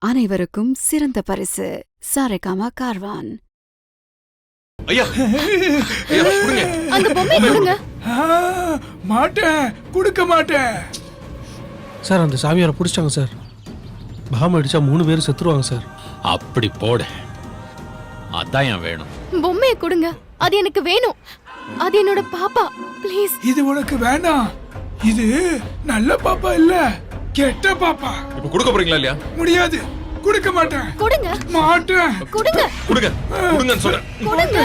அனைவருக்கும் சிறந்த பரிசு சாரேகாமா கார்வான். ஐயா கொடுங்க அந்த பொம்மை கொடுங்க. மாட்டேன், கொடுக்க மாட்டேன் சார். அந்த சாமியாரை பிடிச்சிட்டாங்க சார். பாம் அடிச்சா 3 பேர் செத்துருவாங்க சார். அப்படி போட அதான் என் வேணும். பொம்மையை கொடுங்க, அது எனக்கு வேணும். அது என்னோட பாப்பா, ப்ளீஸ். இது உனக்கு வேணாம். இது நல்ல பாப்பா இல்ல, கெட்ட பாப்பா. இப்ப கொடுக்க போறீங்களா இல்லையா? முடியாது, கொடுக்க மாட்டேன். கொடுங்க. மாட்டேன். கொடுங்க. கொடுங்க கொடுங்கன்னு சொல்றேன். கொடுங்க.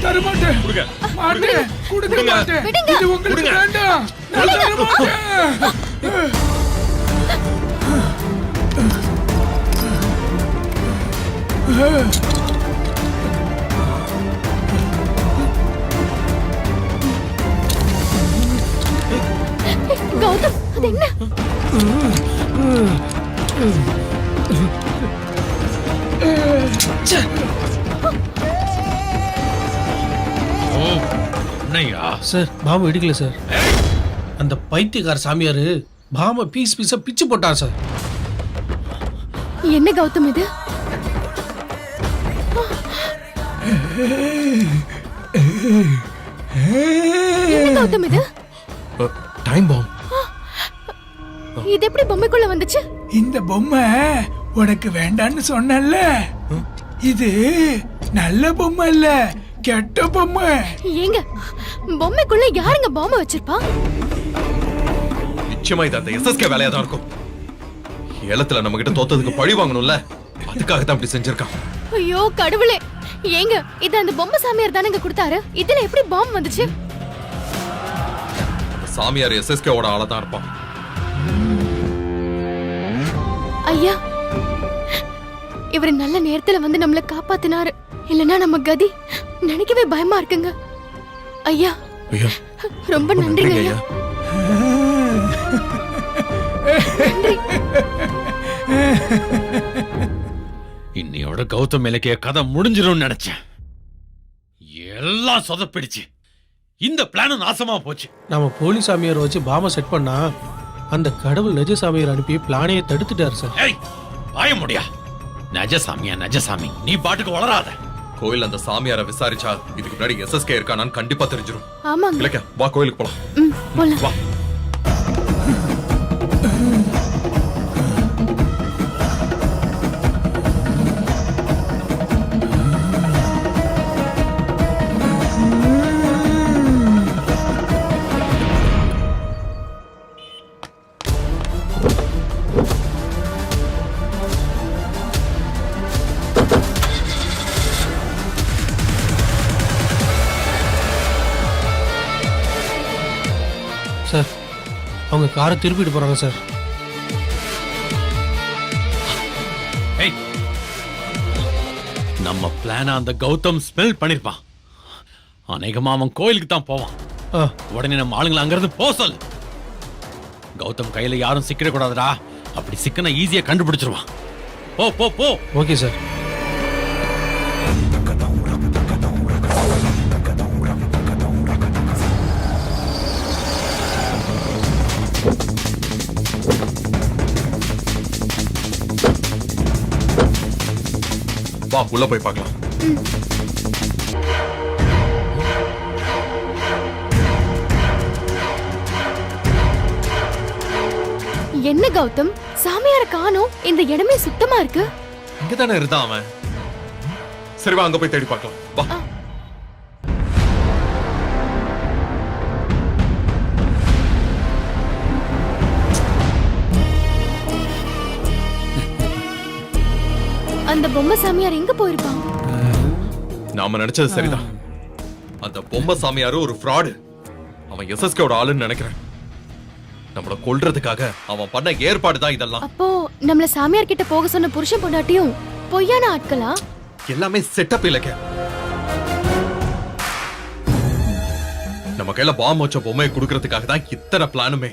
தர மாட்டேன். கொடுங்க. மாட்டேன், கொடுக்க மாட்டேன். விடுங்க. இது உங்களுக்கு வேண்டாம். நான் தர மாட்டேன். கௌதம், அது என்ன? என்னையா சார் பாம் வெடிக்கல சார். அந்த பைத்தியக்கார சாமியாரு பாம பீஸா பிச்சு போட்டார் சார். என்ன கௌதம் இது? என்ன கௌதம் இது? Time bomb. இது எப்படி பொம்மைக்குள்ள வந்துச்சு? இந்த பொம்மை உனக்கு வேண்டான்னு சொன்னல. இது நல்ல பொம்மை இல்ல, கெட்ட பொம்மை. ஏங்க, பொம்மைக்குள்ள யாருங்க பாம்பை வச்சிருப்பா? நிச்சயமா இது அந்த எஸ்எஸ்கே வேலையா தான் இருக்கும். ஏலத்துல நம்ம கிட்ட தோத்ததுக்கு பழி வாங்கணும்ல, அதுக்காக தான் அப்படி செஞ்சிருக்கான். ஐயோ கடவுளே, ஏங்க இது அந்த பொம்மை சாமியார் தானங்க கொடுத்தாரு. இதுல எப்படி பாம்பு வந்துச்சு? சாமியார் எஸ்எஸ்கேவோட ஆளா தான் இருப்பான். ஐயா, இவர் நல்ல நேரத்துல வந்து நம்மள காப்பாத்தினாரு. இல்லனா நம்ம கதி நினைக்கவே பயமா இருக்குங்க. ஐயா ஐயா ரொம்ப நன்றிங்க ஐயா. நன்றி. இன்னையோட கௌதம் இலக்கிய கதை முடிஞ்சிரும்னு நினைச்சேன். எல்லாம் சொதப்பிடுச்சு. இந்த பிளான் நாசமா போச்சு. நம்ம போலி சாமியாரை வச்சு பாம செட் பண்ணா அந்த கடவுள் நெஜ சாமியார் அனுப்பி பிளானையே தடுத்துட்டாரு சார். ஏய் வாய முடியா. நஜசாமியா நஜசாமி, நீ பாட்டுக்கு வளராத. கோயில் அந்த சாமியாரை விசாரிச்சா இதுக்கு முன்னாடி எஸ்எஸ்கே இருக்கானான்னு கண்டிப்பா தெரிஞ்சிரும். ஆமாங்க. இலக்கியா வா, கோயிலுக்கு போலாம். போலாம். வா. சார் அவங்க காரை திருப்பிட்டு போறாங்க சார். ஏய், நம்ம பிளான அந்த கௌதம் ஸ்மெல் பண்ணிருப்பான். அநேகமா அவன் கோயிலுக்கு தான் போவான். உடனே நம்ம ஆளுங்களை அங்கிருந்து போ சொல்லு. கௌதம் கையில யாரும் சிக்கிட கூடாதுடா. அப்படி சிக்கன ஈஸியா கண்டுபிடிச்சிருவான். போ போ போ. Okay sir. வா, உள்ள போய் பார்க்கலாம். என்ன கௌதம், சாமியார காணோம். இந்த இடமே சுத்தமா இருக்கு. இங்கதானே இருந்தான் அவன். சரி வா, அங்க போய் தேடி பார்க்கலாம். வா. அந்த பொம்மை சாமியார் எங்க போயிருப்பான்? நாம நினைச்சது சரிதான். அந்த பொம்மை சாமியாரு ஒரு ஃப்ராடு. அவன் எஸ்எஸ்கேவோட ஆளுன்னு நினைக்கிறேன். நம்மள கொல்றதுக்காக அவன் பண்ண ஏற்பாடு தான் இதெல்லாம். அப்போ நம்மள சாமியார் கிட்ட போக சொன்ன புருஷன் பொண்டாட்டியும் பொய்யான ஆட்களா? எல்லாமே செட்டப் இல்லைக்க. நம்ம கையில பாம் வச்ச பொம்மையை கொடுக்கறதுக்காக தான் இத்தனை பிளானுமே.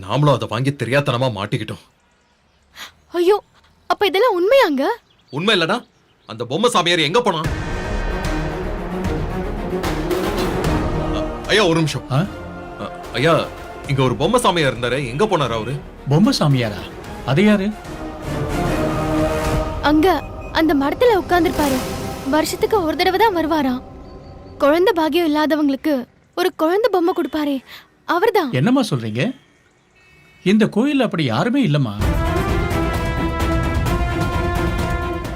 நாமளும் அதை வாங்கி தெரியாதனமா மாட்டிக்கிட்டோம். ஐயோ, அப்ப இதெல்லாம் உண்மையாங்க? உண்மை இல்லனா அந்த பொம்மை சாமியார் எங்க போனான்? ஐயா ஒரு நிமிஷம். ஐயா, இங்க ஒரு பொம்மை சாமியார் இருந்தாரு, எங்க போனாரு அவரு? பொம்மை சாமியாரா? அது யாரு? அங்க அந்த மரத்துல உட்கார்ந்திருப்பாரு. வருஷத்துக்கு ஒரு தடவை தான் வருவாராம். குழந்தை பாக்கியம் இல்லாதவங்களுக்கு ஒரு குழந்தை பொம்மை கொடுப்பாரே, அவர்தான். என்னம்மா சொல்றீங்க? இந்த கோயில்ல அப்படி யாருமே இல்லம்மா.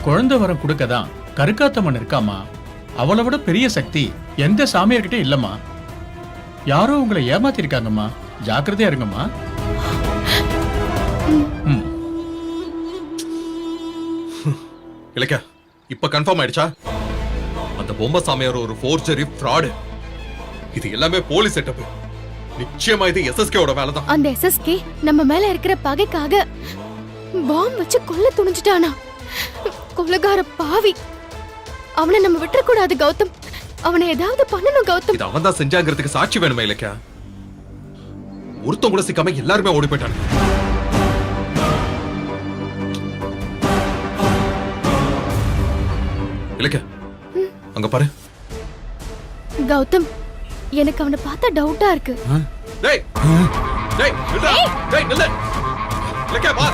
குழந்தை வரம் கொடுக்கதான் கருக்காத்தம்மன் இருக்காமா. அவளை விட பெரிய சக்தி எந்த சாமியார்கிட்ட இல்லம்மா. யாரோ உங்களை ஏமாத்திருக்காங்கம்மா. ஜாக்கிரதையா இருங்கம்மா. ம். இலக்கியா, இப்ப கன்ஃபார்ம் ஆயிடுச்சா? அந்த பொம்மை சாமியார் ஒரு ஃபோர்ஜரி ஃப்ராடு. இது எல்லாமே போலீஸ் செட்டப். நிச்சயமா இது எஸ்எஸ்கேவோட வேலை தான். அந்த எஸ்எஸ்கே நம்ம மேல இருக்கிற பகைக்காக பாம் வச்சு கொல்ல துணிஞ்சிட்டானா. கொலகார பாவி. அவனை நம்ம விட்டுறக்கூடாது கௌதம். அவனை ஏதாவது பண்ணணும் கௌதம். இது அவன் தான் செஞ்சாங்கிறதுக்கு சாட்சி வேணுமா இலக்கியா? ஒருத்தன் கூட சிக்காம எல்லாருமே ஓடி போயிட்டாங்க. இலக்கியா, அங்க பாரு. கௌதம், எனக்கு அவனை பார்த்தா டவுட்டா இருக்கு. டேய் டேய் நில்றா. டேய் நில்லு. இலக்கியா வா.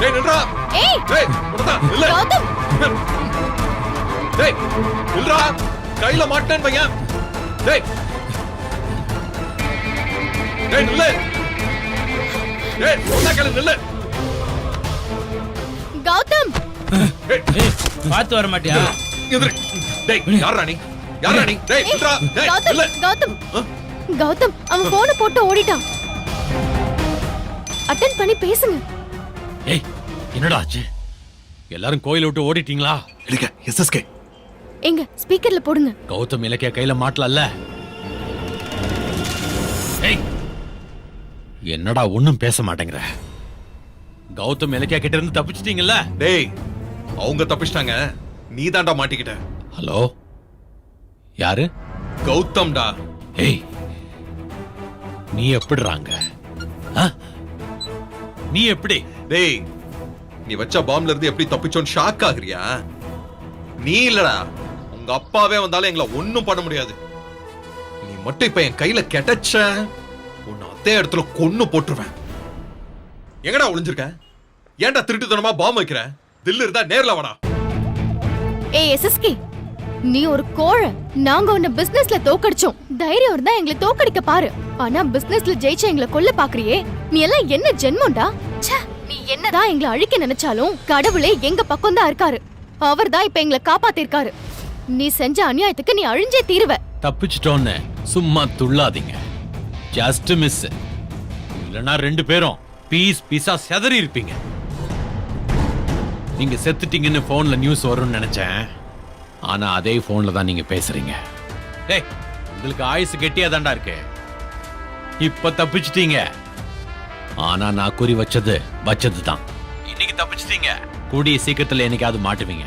டேய் நில்றா. ஏய் டேய் நில்றா. நில்லு. கௌதம், டேய் நில்றா. கையில மாட்டேன்னு வையேன். டேய் டேய் நில்லு. டேய் சொன்னா கேளு, நில்லு. கௌதம், பார்த்து வர மாட்டியா? எதிரி. டேய் யாரா நீ? யாரா நீ? டேய் நில்றா. டேய் கௌதம், நில்லு. கௌதம், கௌதம், அவன் போனை போட்டு ஓடிட்டான். அட்டென்ட் பண்ணி பேசுங்க. ஏய் என்னடா ஆச்சு? எல்லாரும் கோயிலை விட்டு ஓடிட்டீங்களா? இலக்கியா, எஸ்எஸ்கே. எங்க ஸ்பீக்கர்ல போடுங்க. கௌதம் இலக்கிய கையில மாட்டலல்ல? ஏய் என்னடா ஒண்ணும் பேச மாட்டேங்கிற? கௌதம் இலக்கியா கிட்ட இருந்து தப்பிச்சிட்டீங்கல்ல? டேய் அவங்க தப்பிச்சிட்டாங்க, நீ தான்டா மாட்டிக்கிட்ட. ஹலோ, யாரு? கௌதம்டா. ஏய் நீ எப்படிறாங்க? நீ எப்படி? டேய் நீ வச்ச பாம்ல இருந்து எப்படி தப்பிச்சோன்னு ஷாக் ஆகுறியா? நீ இல்லடா, உங்க அப்பாவே வந்தாலும் எங்களை ஒண்ணும் பண்ண முடியாது. நீ மட்டும் இப்ப என் கையில கிடைச்ச, உன்னை அதே இடத்துல கொன்னு போட்டுருவேன். எங்கடா ஒளிஞ்சிருக்க? ஏன்டா திருட்டுத்தனமா பாம் வைக்கிற? தில்லு இருந்தா நேர்ல வாடா. ஏய் எஸ்எஸ்கே, நீ ஒரு கோழை. நாங்க உன்னை பிசினஸ்ல தோக்கடிச்சோம். தைரியம் இருந்தா எங்களை தோக்கடிக்க பாரு. ஆனா பிசினஸ்ல ஜெயிச்ச எங்களை கொல்ல பாக்குறியே, நீ எல்லாம் என்ன ஜென்மம்டா? ச்சே, நீ என்னதான் எங்களை அழிக்க நினைச்சாலும் கடவுளே எங்க பக்கம் தான் இருக்காரு. அவர்தான் இப்ப எங்களை காப்பாத்திருக்காரு. நீ செஞ்ச அநியாயத்துக்கு நீ அழிஞ்சே தீருவ. தப்பிச்சிட்டோன்னு சும்மா துள்ளாதீங்க. Just miss. இல்லனா ரெண்டு பேரும் பீஸ் பீஸா செதறி இருப்பீங்க. நீங்க செத்துட்டீங்கன்னு போன்ல நியூஸ் வரும்னு நினைச்சேன். ஆனா அதே போன்ல தான் நீங்க பேசுறீங்க. டேய் உங்களுக்கு ஆயுசு கெட்டியா தாண்டா இருக்கு. இப்ப தப்பிச்சிட்டீங்க. ஆனா நான் குறி வச்சது தான். இன்னைக்கு தப்பிச்சிட்டீங்க. கூடிய சீக்கிரத்துல என்னைக்காவது மாட்டுவீங்க.